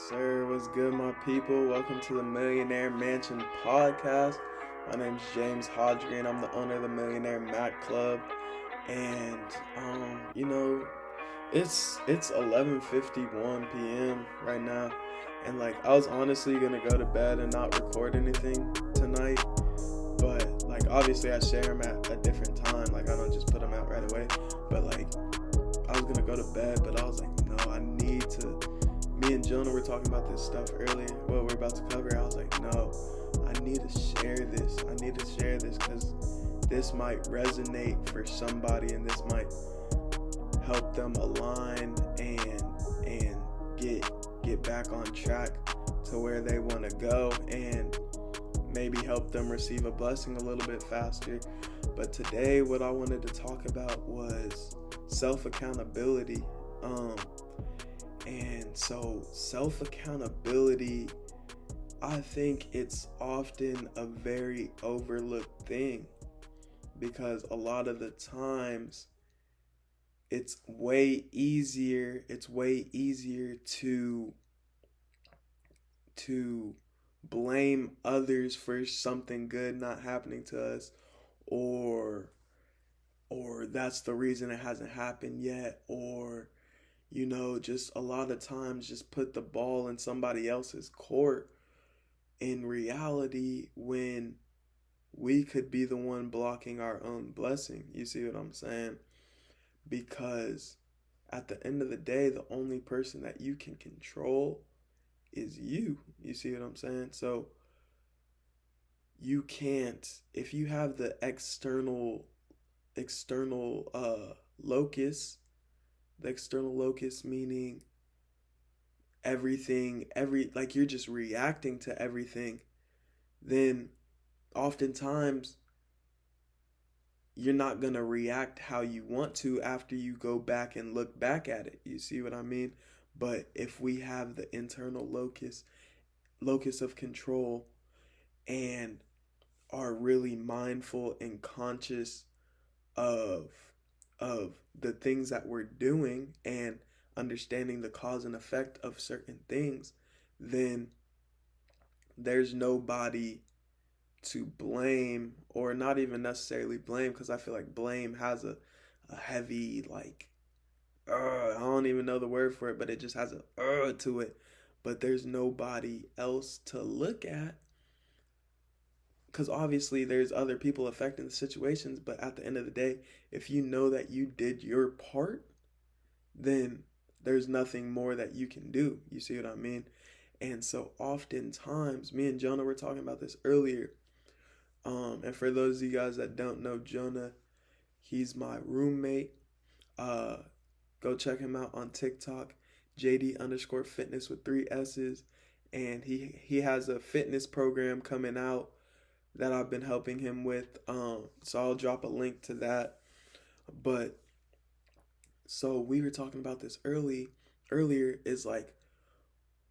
Sir, what's good, my people? Welcome to the Millionaire Mansion Podcast. My name's James Hodge-Green. I'm the owner of the Millionaire Mac Club, and you know, it's 11:51 p.m. right now, and I was honestly gonna go to bed and not record anything tonight, but obviously I share them at a different time. I don't just put them out right away, but I was gonna go to bed, but I was like, no, I need to. Me and Jonah were talking about this stuff earlier, what we're about to cover. I was like, no, I need to share this. I need to share this because this might resonate for somebody, and this might help them align and get back on track to where they want to go, and maybe help them receive a blessing a little bit faster. But today, what I wanted to talk about was self-accountability. And so self-accountability, I think it's often a very overlooked thing, because a lot of the times it's way easier to blame others for something good not happening to us, or that's the reason it hasn't happened yet, or just a lot of times just put the ball in somebody else's court in reality, when we could be the one blocking our own blessing. You see what I'm saying? Because at the end of the day, the only person that you can control is you. You see what I'm saying? So you can't, if you have the external locus, the external locus meaning everything, you're just reacting to everything, then oftentimes you're not going to react how you want to after you go back and look back at it. You see what I mean? But if we have the internal locus of control, and are really mindful and conscious of the things that we're doing, and understanding the cause and effect of certain things, then there's nobody to blame, or not even necessarily blame, because I feel like blame has a heavy, I don't even know the word for it, but it just has a to it. But there's nobody else to look at, because obviously there's other people affecting the situations, but at the end of the day, if you know that you did your part, then there's nothing more that you can do. You see what I mean? And so oftentimes, me and Jonah were talking about this earlier, and for those of you guys that don't know Jonah, he's my roommate. Go check him out on TikTok, JD_fitness with 3 S's, and he has a fitness program coming out that I've been helping him with. So I'll drop a link to that. But so we were talking about this earlier, is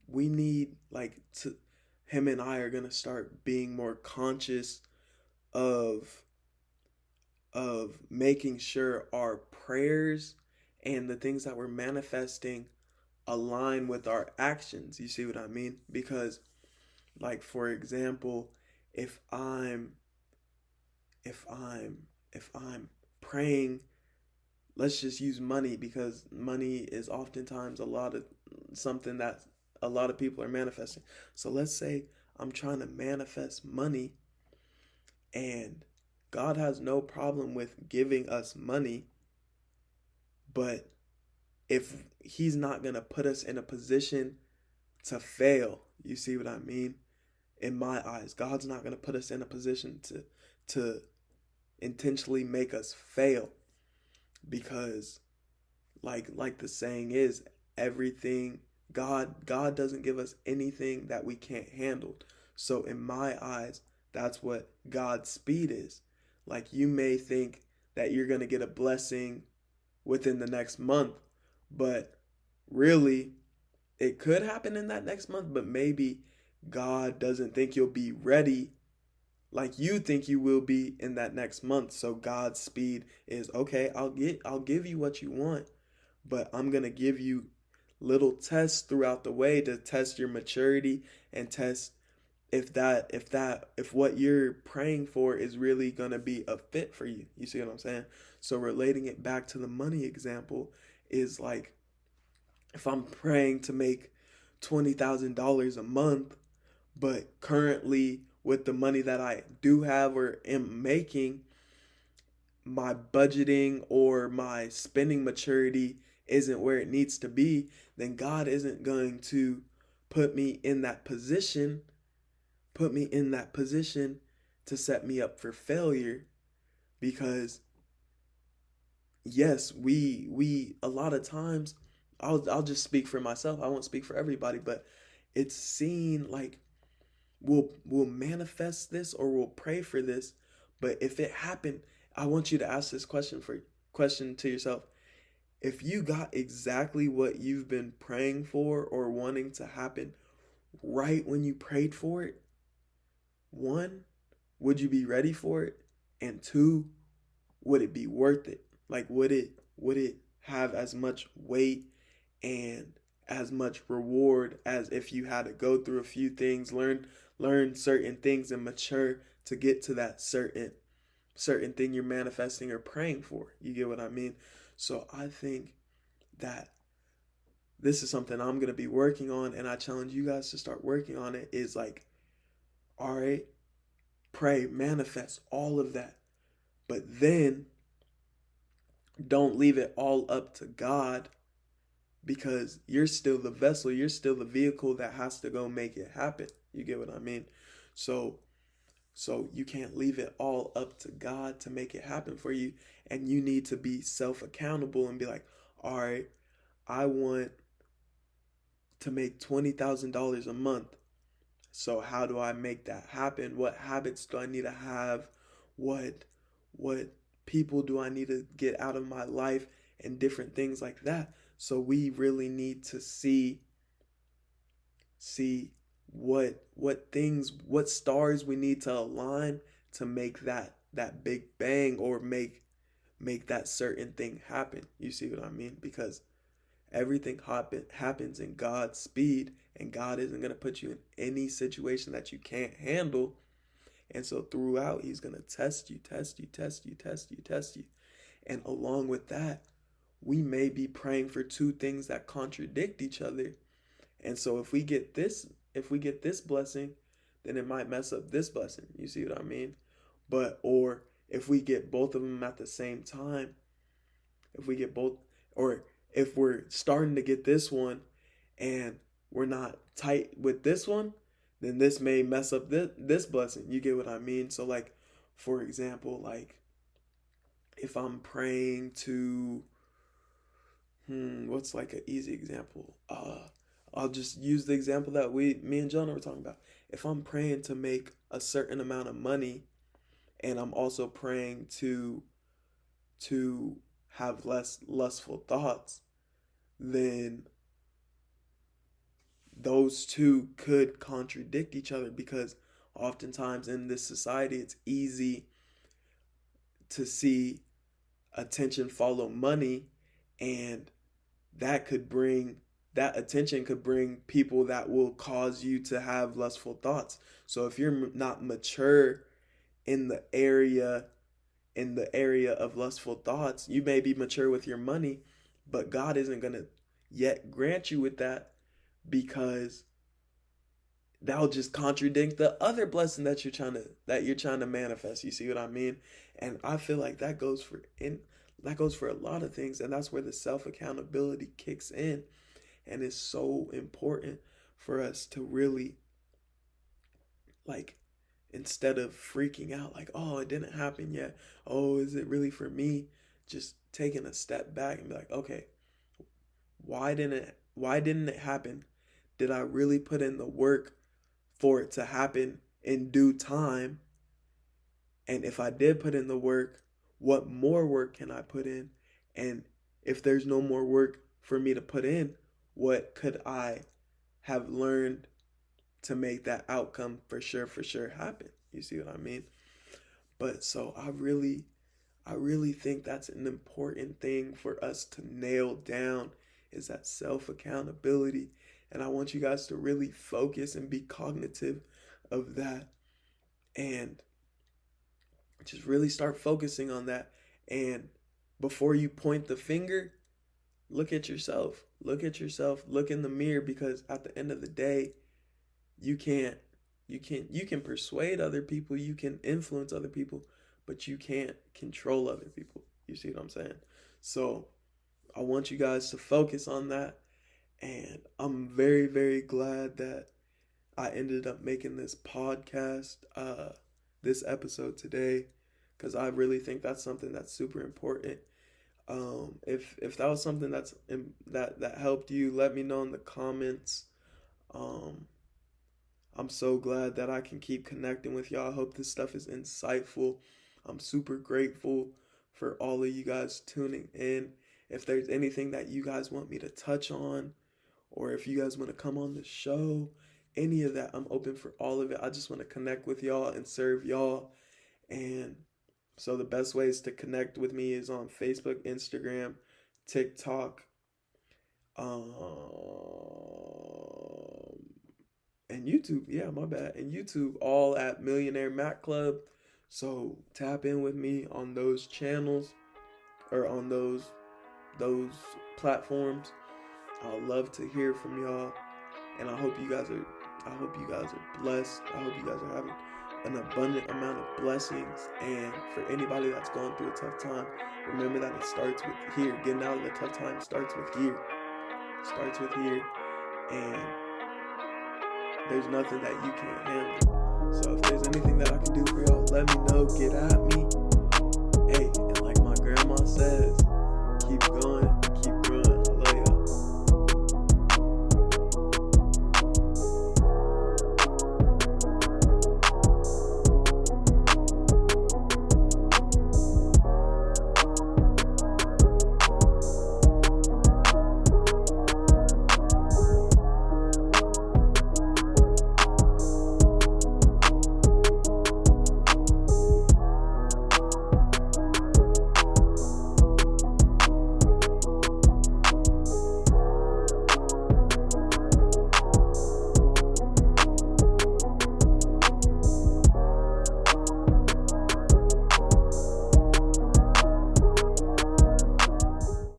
we need to him and I are gonna start being more conscious of making sure our prayers and the things that we're manifesting align with our actions. You see what I mean? Because for example, if I'm praying, let's just use money, because money is oftentimes something that a lot of people are manifesting. So let's say I'm trying to manifest money, and God has no problem with giving us money, but if he's not going to put us in a position to fail, you see what I mean? In my eyes, God's not going to put us in a position to intentionally make us fail, because like the saying is, everything, God doesn't give us anything that we can't handle. So in my eyes, that's what God's speed is. You may think that you're going to get a blessing within the next month, but really it could happen in that next month, but maybe God doesn't think you'll be ready like you think you will be in that next month. So God's speed is, okay, I'll give you what you want, but I'm going to give you little tests throughout the way to test your maturity and test if what you're praying for is really going to be a fit for you. You see what I'm saying? So relating it back to the money example is like, if I'm praying to make $20,000 a month, but currently with the money that I do have or am making, my budgeting or my spending maturity isn't where it needs to be, then God isn't going to put me in that position, to set me up for failure. Because yes, we a lot of times, I'll just speak for myself. I won't speak for everybody, but it's seen like we'll manifest this or we'll pray for this, but if it happened, I want you to ask this question to yourself. If you got exactly what you've been praying for or wanting to happen right when you prayed for it, one, would you be ready for it? And two, would it be worth it? Like, would it have as much weight and as much reward as if you had to go through a few things, learn certain things and mature to get to that certain thing you're manifesting or praying for? You get what I mean? So I think that this is something I'm going to be working on, and I challenge you guys to start working on it. Is like, all right, pray, manifest all of that, but then don't leave it all up to God, because you're still the vessel, you're still the vehicle that has to go make it happen. You get what I mean? So you can't leave it all up to God to make it happen for you, and you need to be self-accountable and be like, all right, I want to make $20,000 a month. So how do I make that happen? What habits do I need to have? What people do I need to get out of my life, and different things like that? So we really need to see what stars we need to align to make that big bang, or make that certain thing happen. You see what I mean? Because everything happens in God's speed, and God isn't going to put you in any situation that you can't handle. And so throughout, he's going to test you. And along with that, we may be praying for two things that contradict each other. And so if we get this blessing, then it might mess up this blessing. You see what I mean? Or if we get both of them at the same time, or if we're starting to get this one and we're not tight with this one, then this may mess up this blessing. You get what I mean? So like, for example, like if I'm praying to, what's like an easy example? I'll just use the example that me and Jonah were talking about. If I'm praying to make a certain amount of money, and I'm also praying to have less lustful thoughts, then those two could contradict each other, because oftentimes in this society, it's easy to see attention follow money, and that attention could bring people that will cause you to have lustful thoughts. So if you're not mature in the area of lustful thoughts, you may be mature with your money, but God isn't going to yet grant you with that, because that'll just contradict the other blessing that you're trying to manifest. You see what I mean? And I feel like that goes for a lot of things, and that's where the self-accountability kicks in. And it's so important for us to really, like, instead of freaking out like, oh, it didn't happen yet, oh, is it really for me, just taking a step back and be like, okay, why didn't it happen? Did I really put in the work for it to happen in due time? And if I did put in the work, what more work can I put in? And if there's no more work for me to put in, what could I have learned to make that outcome for sure happen? You see what I mean? But so I really think that's an important thing for us to nail down, is that self-accountability. And I want you guys to really focus and be cognitive of that. And just really start focusing on that. And before you point the finger, look at yourself. Look at yourself. Look in the mirror, because at the end of the day, you can persuade other people, you can influence other people, but you can't control other people. You see what I'm saying? So I want you guys to focus on that. And I'm very, very glad that I ended up making this podcast, this episode today, because I really think that's something that's super important. If that was something that helped you, let me know in the comments. I'm so glad that I can keep connecting with y'all. I hope this stuff is insightful. I'm super grateful for all of you guys tuning in. If there's anything that you guys want me to touch on, or if you guys want to come on the show, any of that, I'm open for all of it. I just want to connect with y'all and serve y'all. And so the best ways to connect with me is on Facebook, Instagram, TikTok, and YouTube. Yeah, my bad. And YouTube, all at Millionaire Mac Club. So tap in with me on those channels, or on those platforms. I'd love to hear from y'all. And I hope you guys are blessed. I hope you guys are having an abundant amount of blessings. And for anybody that's going through a tough time, remember that it starts with here. Getting out of the tough time starts with here. And there's nothing that you can't handle. So if there's anything that I can do for y'all, let me know. Get at me.